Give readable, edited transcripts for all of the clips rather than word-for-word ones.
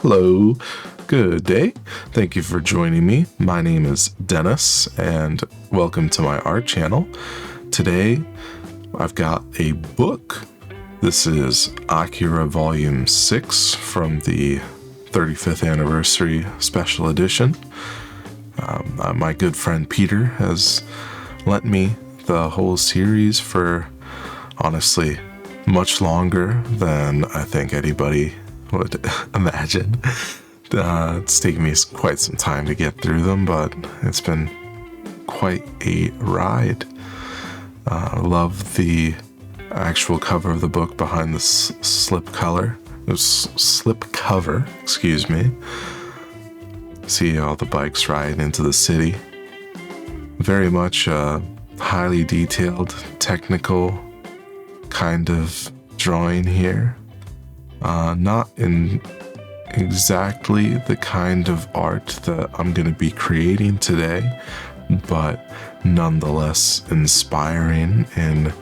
Hello, good day. Thank you for joining me. My name is Dennis, and welcome to my art channel. Today, I've got a book. This is Akira Volume 6 from the 35th Anniversary Special Edition. My good friend Peter has lent me the whole series for, honestly, much longer than I think anybody would imagine. It's taken me quite some time to get through them, but it's been quite a ride. I love the actual cover of the book behind the slip cover, excuse me. See all the bikes ride into the city. Very much highly detailed, technical kind of drawing here. Not in exactly the kind of art that I'm going to be creating today, but nonetheless inspiring in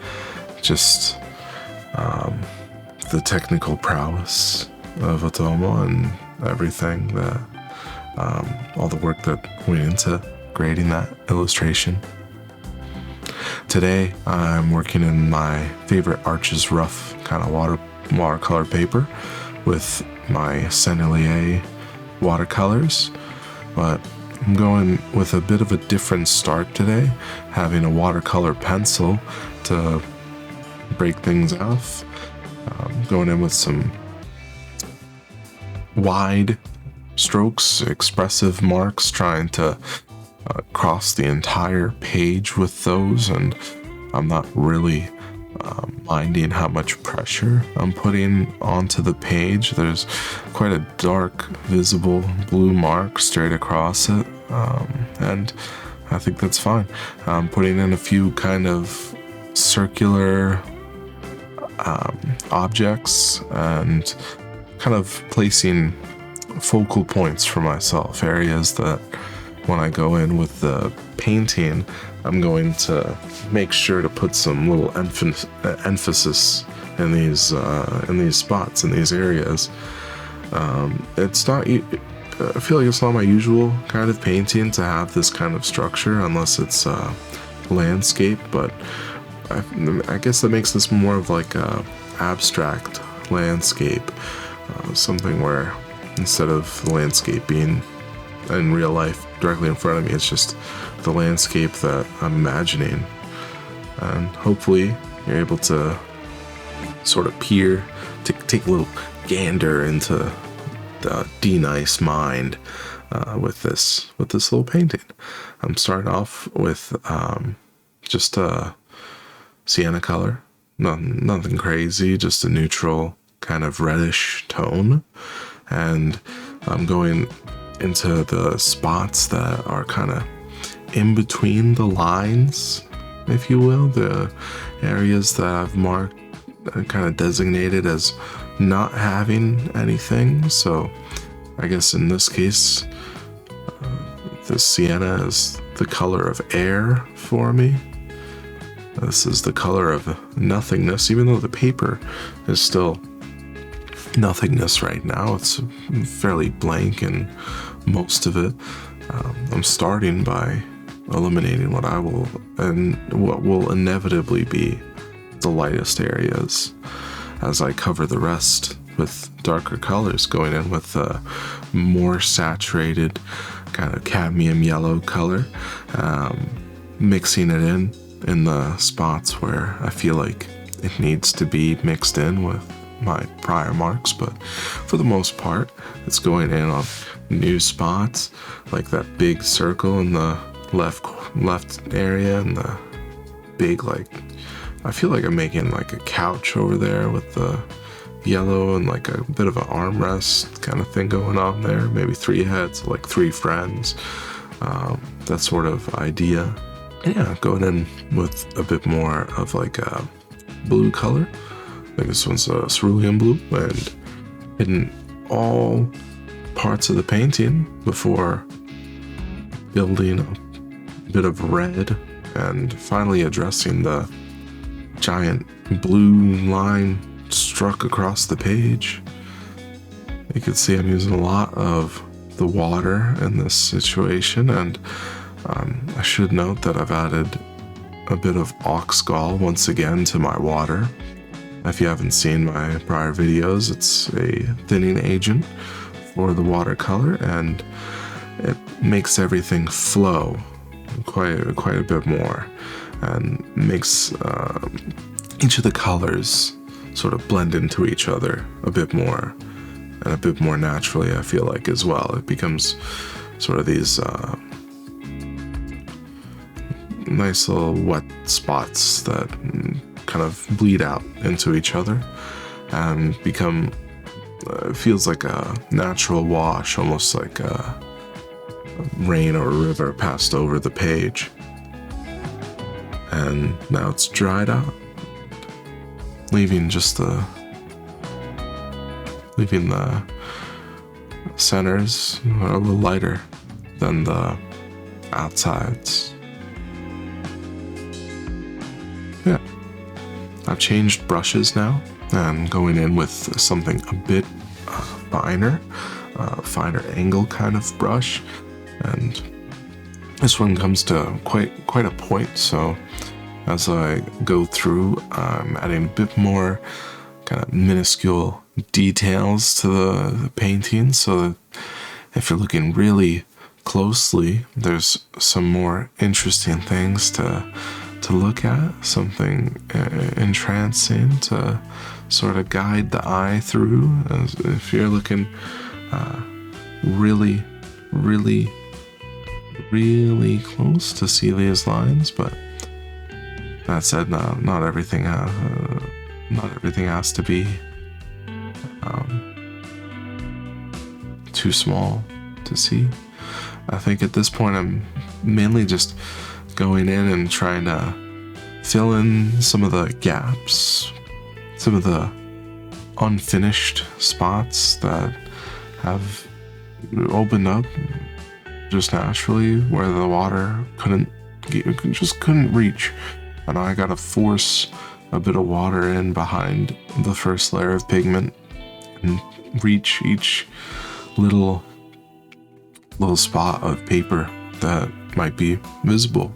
just the technical prowess of Otomo and everything that all the work that went into creating that illustration. Today I'm working in my favorite Arches Rough kind of watercolor paper with my Sennelier Watercolors, but I'm going with a bit of a different start today, having a watercolor pencil to break things off. Going in with some wide strokes, expressive marks, trying to cross the entire page with those, and I'm not really minding how much pressure I'm putting onto the page. There's quite a dark visible blue mark straight across it, and I think that's fine. I'm putting in a few kind of circular objects and kind of placing focal points for myself, areas that when I go in with the painting, I'm going to make sure to put some little emphasis in these spots, in these areas. It's not. I feel like it's not my usual kind of painting to have this kind of structure, unless it's landscape. But I guess that makes this more of like a abstract landscape, something where instead of the landscape being in real life directly in front of me, it's just the landscape that I'm imagining. And hopefully you're able to sort of take a little gander into the D-Nice mind with this little painting. I'm starting off with just a sienna color, nothing crazy, just a neutral kind of reddish tone, and I'm going into the spots that are kind of in between the lines, if you will, the areas that I've marked, kind of designated as not having anything. So I guess in this case, the sienna is the color of air for me. This is the color of nothingness, even though the paper is still nothingness right now. It's fairly blank in most of it. I'm starting by eliminating what will inevitably be the lightest areas as I cover the rest with darker colors, going in with a more saturated kind of cadmium yellow color, mixing it in the spots where I feel like it needs to be mixed in with my prior marks. But for the most part, it's going in on new spots, like that big circle in the left area, and the big, like, I feel like I'm making like a couch over there with the yellow and like a bit of an armrest kind of thing going on there, maybe 3 heads, like 3 friends, that sort of idea. And yeah, going in with a bit more of like a blue color. I think this one's a cerulean blue, and hitting all parts of the painting before building a bit of red and finally addressing the giant blue line struck across the page. You can see I'm using a lot of the water in this situation, and I should note that I've added a bit of ox gall once again to my water. If you haven't seen my prior videos, it's a thinning agent for the watercolor, and it makes everything flow quite a bit more, and makes each of the colors sort of blend into each other a bit more, and a bit more naturally, I feel like, as well. It becomes sort of these nice little wet spots that kind of bleed out into each other and become, feels like a natural wash, almost like a rain or a river passed over the page. And now it's dried out, leaving the centers a little lighter than the outsides. Yeah, I've changed brushes now and going in with something a bit finer angle kind of brush, and this one comes to quite a point. So as I go through, I'm adding a bit more kind of minuscule details to the painting, so that if you're looking really closely, there's some more interesting things to look at, something entrancing to sort of guide the eye through. As if you're looking really close to see these lines. But that said, not everything has to be too small to see. I think at this point I'm mainly just going in and trying to fill in some of the gaps, some of the unfinished spots that have opened up just naturally, where the water couldn't reach, and I gotta force a bit of water in behind the first layer of pigment and reach each little spot of paper that might be visible.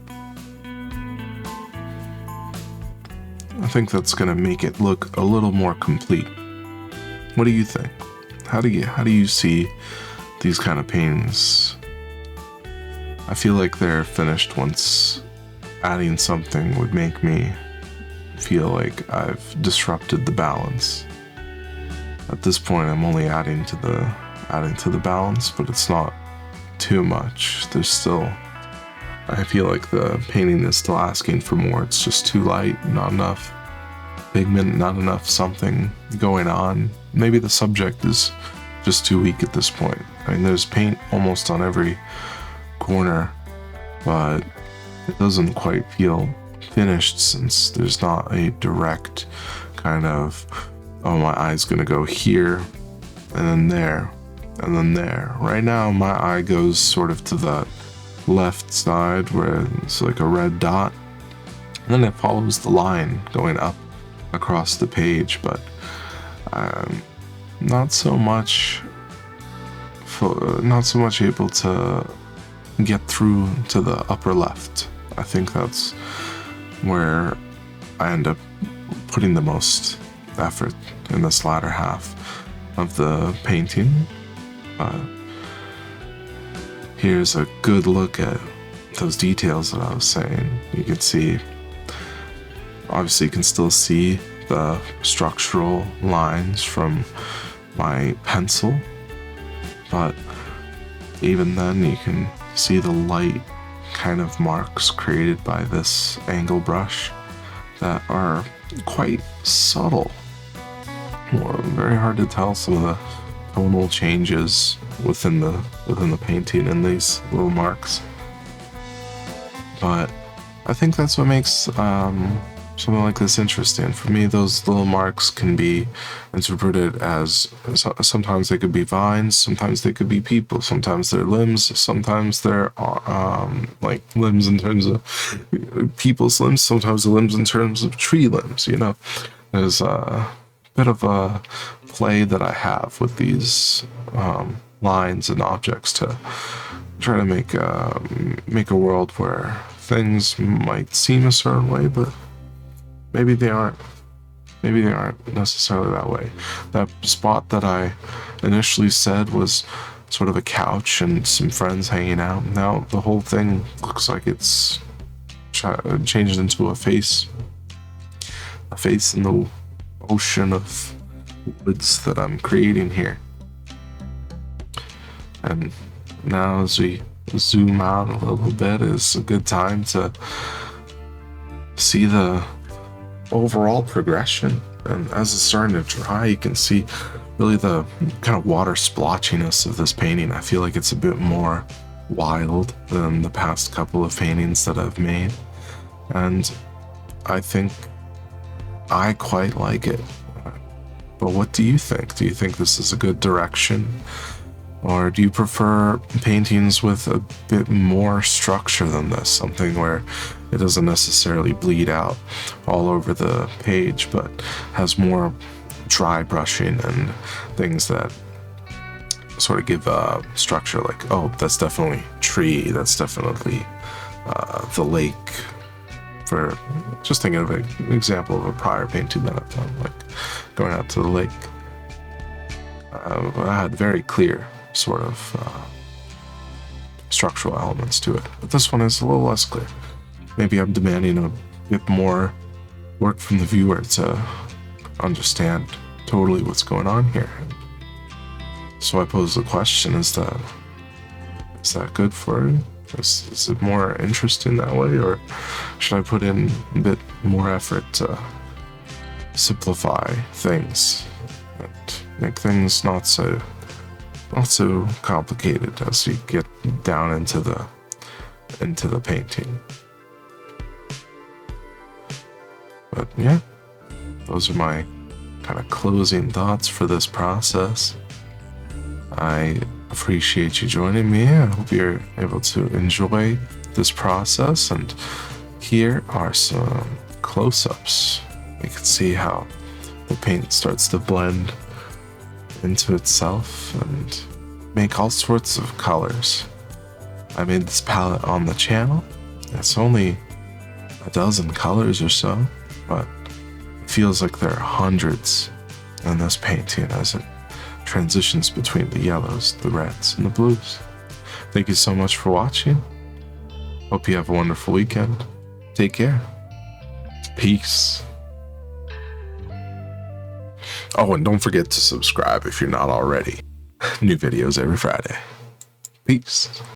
I think that's gonna make it look a little more complete. What do you think? How do you see these kind of paintings? I feel like they're finished once adding something would make me feel like I've disrupted the balance. At this point, I'm only adding to the balance, but it's not too much. There's still, I feel like the painting is still asking for more. It's just too light, not enough pigment, not enough something going on. Maybe the subject is just too weak at this point. I mean, there's paint almost on every corner, but it doesn't quite feel finished, since there's not a direct kind of, oh, my eye's gonna go here and then there and then there. Right now my eye goes sort of to the left side where it's like a red dot, and then it follows the line going up across the page, but not so much able to get through to the upper left. I think that's where I end up putting the most effort in this latter half of the painting. Here's a good look at those details that I was saying. You can see, obviously you can still see the structural lines from my pencil, but even then you can see the light kind of marks created by this angle brush that are quite subtle. Very hard to tell some of the tonal changes within the painting and these little marks. But I think that's what makes something like this interesting. For me, those little marks can be interpreted as, sometimes they could be vines, sometimes they could be people, sometimes they're limbs, sometimes they're like limbs in terms of people's limbs, sometimes the limbs in terms of tree limbs, you know. There's bit of a play that I have with these lines and objects to try to make a world where things might seem a certain way, but maybe they aren't. Maybe they aren't necessarily that way. That spot that I initially said was sort of a couch and some friends hanging out. Now the whole thing looks like it's changed into a face in the ocean of woods that I'm creating here. And now as we zoom out a little bit, is a good time to see the overall progression. And as it's starting to dry, you can see really the kind of water splotchiness of this painting. I feel like it's a bit more wild than the past couple of paintings that I've made, and I think I quite like it. But what do you think? Do you think this is a good direction? Or do you prefer paintings with a bit more structure than this? Something where it doesn't necessarily bleed out all over the page, but has more dry brushing and things that sort of give structure, like, oh, that's definitely tree, that's definitely the lake. For just thinking of an example of a prior painting that I've done, like going out to the lake. I had very clear sort of structural elements to it, but this one is a little less clear. Maybe I'm demanding a bit more work from the viewer to understand totally what's going on here. So I pose the question, is that good for you? Is it more interesting that way, or should I put in a bit more effort to simplify things and make things not so complicated as you get down into the painting? But yeah, those are my kind of closing thoughts for this process. I appreciate you joining me. I hope you're able to enjoy this process, and here are some close-ups. You can see how the paint starts to blend into itself and make all sorts of colors. I made this palette on the channel. It's only a dozen colors or so, but it feels like there are hundreds in this painting as it transitions between the yellows, the reds, and the blues. Thank you so much for watching. Hope you have a wonderful weekend. Take care. Peace. Oh, and don't forget to subscribe if you're not already. New videos every Friday. Peace.